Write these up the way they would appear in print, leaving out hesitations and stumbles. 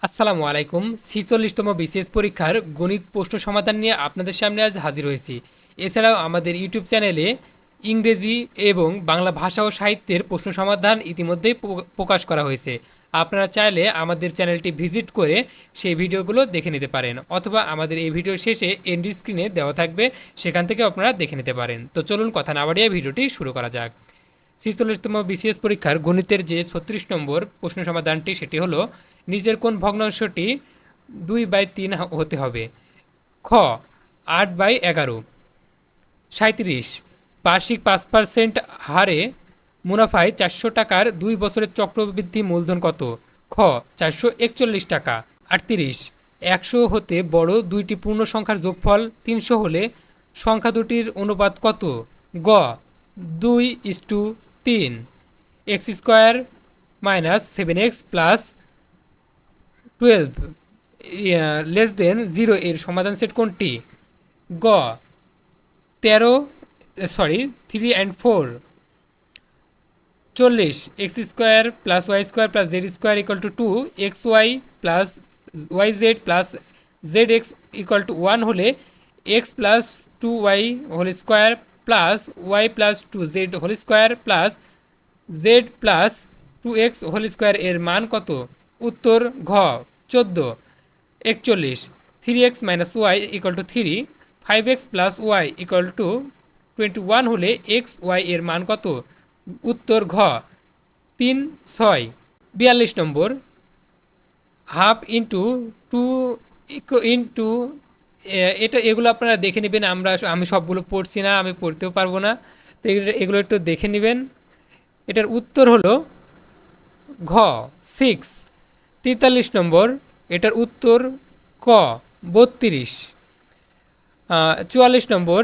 আসসালামু আলাইকুম। ৪৬তম বিসিএস পরীক্ষার গণিত প্রশ্ন সমাধান নিয়ে আপনাদের সামনে আজ হাজির হয়েছি। এছাড়াও আমাদের ইউটিউব চ্যানেলে ইংরেজি এবং বাংলা ভাষা ও সাহিত্যের প্রশ্ন সমাধান ইতিমধ্যেই প্রকাশ করা হয়েছে। আপনারা চাইলে আমাদের চ্যানেলটি ভিজিট করে সেই ভিডিওগুলো দেখে নিতে পারেন, অথবা আমাদের এই ভিডিওর শেষে এন্ড স্ক্রিনে দেওয়া থাকবে, সেখান থেকে আপনারা দেখে নিতে পারেন। তো চলুন কথা না বাড়িয়ে ভিডিওটি শুরু করা যাক। ৪৬তম বিসিএস পরীক্ষার গণিতের যে ৩৬ নম্বর প্রশ্ন সমাধানটি সেটি হলো, নিচের কোন ভগ্নাংশটি 2/3 হতে হবে? খ 8/11। ৩৭ বার্ষিক 5% হারে মুনাফায় 400 টাকার 2 বছরের চক্রবৃদ্ধি মূলধন কত? খ 441 টাকা। 38 100 হতে বড় দুইটি পূর্ণ সংখ্যার যোগফল 300 হলে সংখ্যা দুটির অনুপাত কত? গ 2:3। X square minus 7x plus 12 less than 0 এর সমাধান সেট কোনটি? গ 3 and 4। 40 X square plus Y square plus Z square equal to 2, X Y plus Y Z plus Z X equal to 1 হলে X plus 2y whole square plus Y plus 2z whole square plus Z plus 2x whole square এর মান কত? উত্তর ঘ 14। 41 3x minus Y equal to 3, 5x plus Y equal to 21 হলে x Y এর মান কত? উত্তর ঘ 3 6। 42 নম্বর, হাফ ইন্টু 2 ইন্টু, এগুলো আপনারা দেখে নেবেন। আমি সবগুলো পড়ছি না, আমি পড়তেও পারবো না, তো এগুলো একটু দেখে নেবেন। এটার উত্তর হলো ঘ 6। 43 নম্বর, এটার উত্তর ক 32। 44 নম্বর,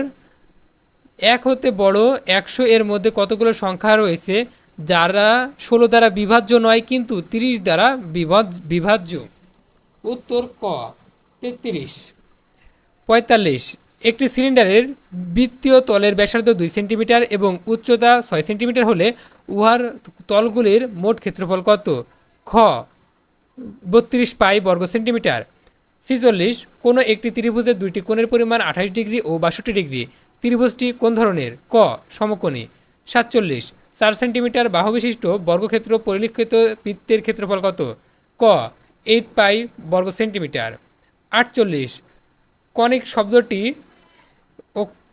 1 হতে বড় 100 এর মধ্যে কতগুলো সংখ্যা রয়েছে যারা 16 দ্বারা বিভাজ্য নয় কিন্তু 30 দ্বারা বিভাজ্য? উত্তর ক 33। 45 একটি সিলিন্ডারের বৃত্তীয় তলের ব্যাসার্ধ 2 সেন্টিমিটার এবং উচ্চতা 6 সেন্টিমিটার হলে উহার তলগুলির মোট ক্ষেত্রফল কত? খ 32 পাই বর্গ সেন্টিমিটার। 46 কোনো একটি ত্রিভুজের দুইটি কোণের পরিমাণ 28 ডিগ্রি ও 62 ডিগ্রি। ত্রিভুজটি কোন ধরনের? ক সমকোণী। 47 4 সেন্টিমিটার বাহু বিশিষ্ট বর্গক্ষেত্র পরিলক্ষিত বৃত্তের ক্ষেত্রফল কত? ক 8 পাই বর্গ সেন্টিমিটার। 48 কনিক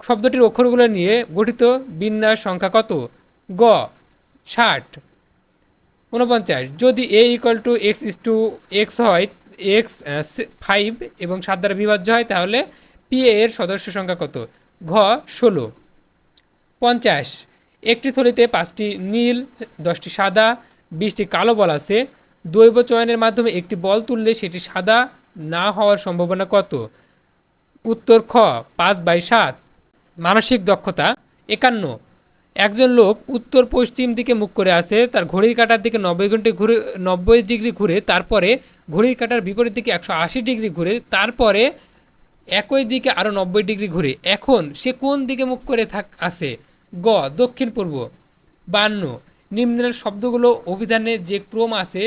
শব্দটির অক্ষরগুলো নিয়ে গঠিত বিন্যাস সংখ্যা কত? গ 60। 49 যদি a equal to X is to X হয়, এক্স 5 এবং 7 দ্বারা বিভাজ্য হয়, তাহলে পি এর সদস্য সংখ্যা কত? ঘ 16। 50 একটি থলিতে 5টি নীল, 10টি সাদা, 20টি কালো বল আছে। দৈব চয়নের মাধ্যমে একটি বল তুললে সেটি সাদা না হওয়ার সম্ভাবনা কত? উত্তর খ 5/7। মানসিক দক্ষতা 51 একজন লোক উত্তর পশ্চিম দিকে মুখ করে আছে, তার ঘড়ির কাঁটার দিকে 90 ডিগ্রি ঘুরে, তারপরে ঘড়ির কাঁটার বিপরীত দিকে 180 ডিগ্রি ঘুরে, তারপরে একই দিকে আরও 90 ডিগ্রি ঘুরে। এখন সে কোন দিকে মুখ করে আছে? গ দক্ষিণ পূর্ব। 52 নিম্নের শব্দগুলো অভিধানে যে ক্রম আছে,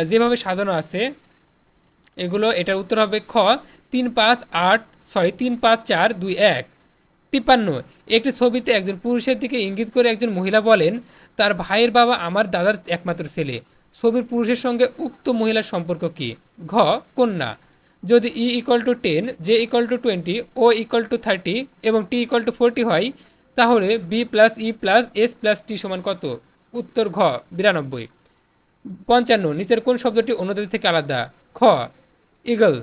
যেভাবে সাজানো আছে এটার উত্তর হবে খ 3-5-4-2-1। 53 একটি ছবিতে একজন পুরুষের দিকে ইঙ্গিত করে একজন মহিলা বলেন, তার ভাইয়ের বাবা আমার দাদার একমাত্র ছেলে। ছবির পুরুষের সঙ্গে উক্ত মহিলার সম্পর্ক কি? ঘ কন্যা। যদি E equal to 10, J equal to 20, O equal to 30 এবং টি ইকুয়াল টু 40 হয়, তাহলে B plus E plus S plus T সমান কত? উত্তর ঘ 92। 55 নিচের কোন শব্দটি অন্যদের থেকে আলাদা? খ ইগল।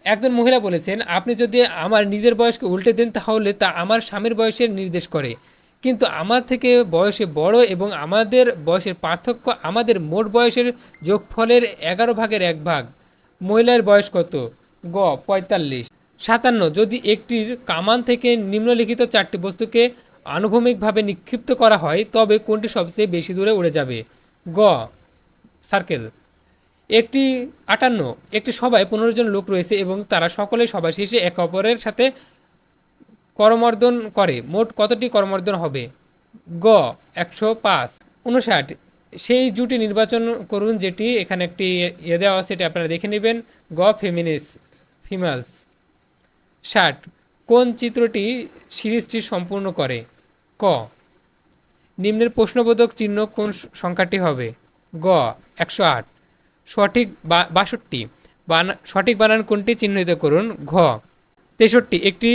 একজন মহিলা বলেছেন, আপনি যদি আমার নিজের বয়সকে উল্টে দেন তাহলে তা আমার স্বামীর বয়সের নির্দেশ করে, কিন্তু আমার থেকে বয়সে বড় এবং আমাদের বয়সের পার্থক্য আমাদের মোট বয়সের যোগফলের 11/1 মহিলার বয়স কত? গ 45। 57 যদি একটির কামান থেকে নিম্নলিখিত 4টি বস্তুকে আনুভূমিকভাবে নিক্ষিপ্ত করা হয়, তবে কোনটি সবচেয়ে বেশি দূরে উড়ে যাবে? গ সার্কেল। 58 একটি সভায় 15 জন লোক রয়েছে এবং তারা সকলে সভা শেষে একে অপরের সাথে করমর্দন করে, মোট কতটি করমর্দন হবে? গ 105। 59 সেই জুটি নির্বাচন করুন যেটি এখানে একটি দেওয়া আছে, সেটি আপনারা দেখে নেবেন। গ ফিমেলস। 60 কোন চিত্রটি সিরিজটি সম্পূর্ণ করে? ক নিম্নের প্রশ্নবোধক চিহ্ন কোন সংখ্যাটি হবে? গ 108। সঠিক 62 সঠিক বানান কোনটি চিহ্নিত করুন? ঘ 63 একটি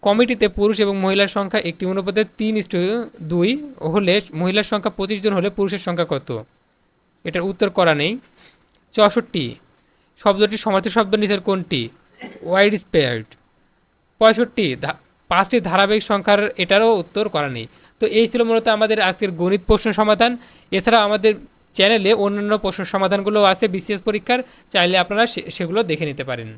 কমিটিতে পুরুষ এবং মহিলার সংখ্যা একটি অনুপাতে 3:2 হলে মহিলার সংখ্যা 25 জন হলে পুরুষের সংখ্যা কত? এটার উত্তর করা নেই। 64 শব্দটি সমার্থক শব্দ নিচের কোনটি? Wide spared. 65 5টি ধারাবাহিক সংখ্যার, এটারও উত্তর করা নেই। তো এই ছিল মূলত আমাদের আজকের গণিত প্রশ্ন সমাধান। এছাড়া আমাদের চ্যানেলে অন্যান্য প্রশ্ন সমাধানগুলো আছে বিসিএস পরীক্ষার, চাইলে আপনারা সেগুলো দেখে নিতে পারেন।